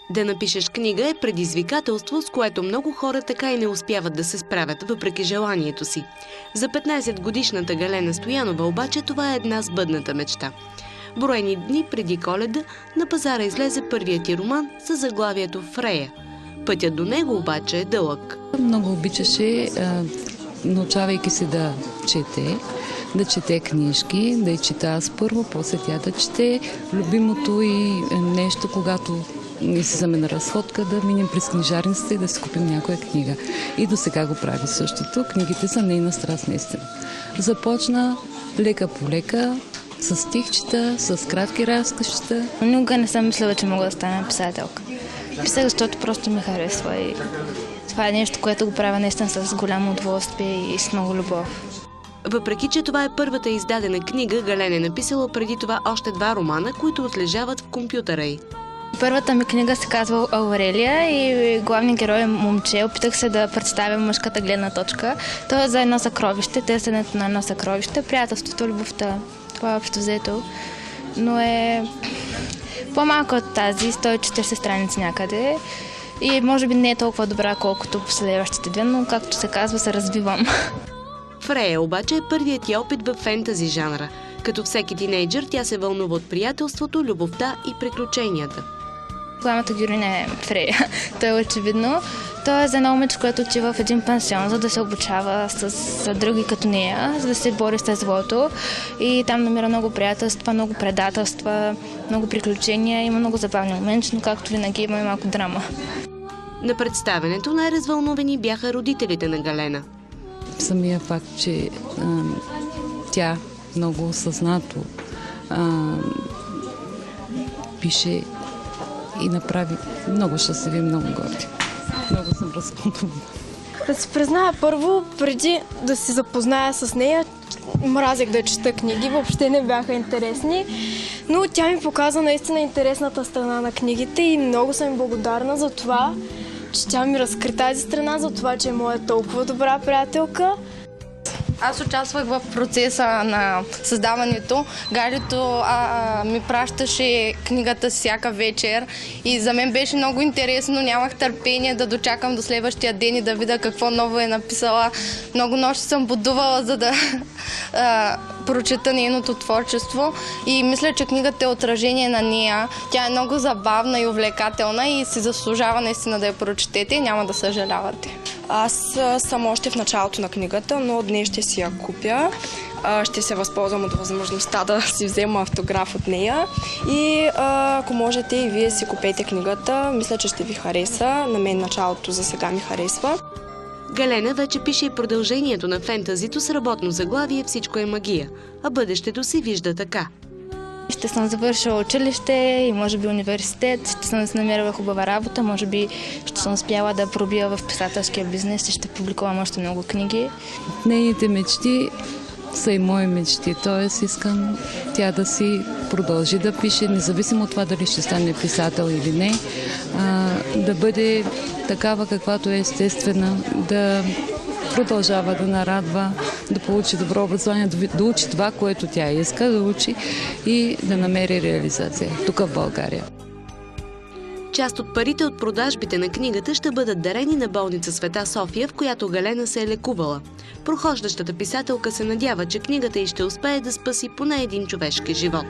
Да напишеш книга е предизвикателство, с което много хора така и не успяват да се справят, въпреки желанието си. За 15-годишната Галена Стоянова обаче това е една сбъдната мечта. Броени дни преди Коледа на пазара излезе първият ти роман със заглавието «Фрея». Пътят до него обаче е дълъг. Много обичаше, научавайки се да чете книжки, да я чета аз първо, после тя да чете. Любимото и нещо, когато излизаме на разходка, да минем през книжарницата и да си купим някоя книга. И до сега го прави същото. Книгите са нейна страст, наистина. Започна лека по лека, с стихчета, с кратки разказчета. Никога не съм мислила, че мога да стана писателка. Писах, защото просто ми харесва и това е нещо, което го правя наистина с голямо удоволствие и с много любов. Въпреки че това е първата издадена книга, Галена е написала преди това още 2 романа, които отлежават в компютъра й. Първата ми книга се казва Аурелия и главният герой е момче. Опитах се да представя мъжката гледна точка. То е за едно съкровище, търсенето на едно съкровище, приятелството, любовта. Това е общо взето. Но е по-малко от тази, 140 страници някъде. И може би не е толкова добра, колкото последващите две, но както се казва, се развивам. Фрея обаче е първият ти опит в фентази жанра. Като всеки тинейджър, тя се вълнува от приятелството, любовта и приключенията. Главната героиня е Фрея. Той е очевидно. Той е за едно момиче, което отива в един пансион, за да се обучава с други като нея, за да се бори с злото. И там намира много приятелства, много предателства, много приключения. Има много забавни моменти, но както винаги има и малко драма. На представенето най-развълнувани бяха родителите на Галена. Самия факт, че тя много осъзнато пише и направи много щастливи, много горди. Много съм разконтувана. Да се призная първо, преди да се запозная с нея, мразех да чета книги, въобще не бяха интересни, но тя ми показа наистина интересната страна на книгите и много съм благодарна за това, че тя ми разкри тази страна, за това, че е моя толкова добра приятелка. Аз участвах в процеса на създаването. Галито ми пращаше книгата всяка вечер и за мен беше много интересно. Нямах търпение да дочакам до следващия ден и да видя какво ново е написала. Много нощи съм будувала, за да прочета нейното творчество и мисля, че книгата е отражение на нея. Тя е много забавна и увлекателна и си заслужава наистина да я прочетете и няма да съжалявате. Аз съм още в началото на книгата, но днес ще си я купя. Ще се възползвам от възможността да си взема автограф от нея. И ако можете и вие си купете книгата, мисля, че ще ви хареса. На мен началото за сега ми харесва. Галена вече пише и продължението на фентазито с работно заглавие «Всичко е магия», а бъдещето си вижда така. Ще съм завършила училище и може би университет, ще съм се намерила хубава работа, може би ще съм успяла да пробия в писателския бизнес и ще публикувам още много книги. Нейните мечти са и мои мечти, т.е. искам тя да си продължи да пише, независимо от това дали ще стане писател или не, да бъде такава каквато е естествена, да продължава да нарадва, да получи добро образование, да учи това, което тя иска да учи и да намери реализация тук в България. Част от парите от продажбите на книгата ще бъдат дарени на болница Света София, в която Галена се е лекувала. Прохождащата писателка се надява, че книгата й ще успее да спаси поне един човешки живот.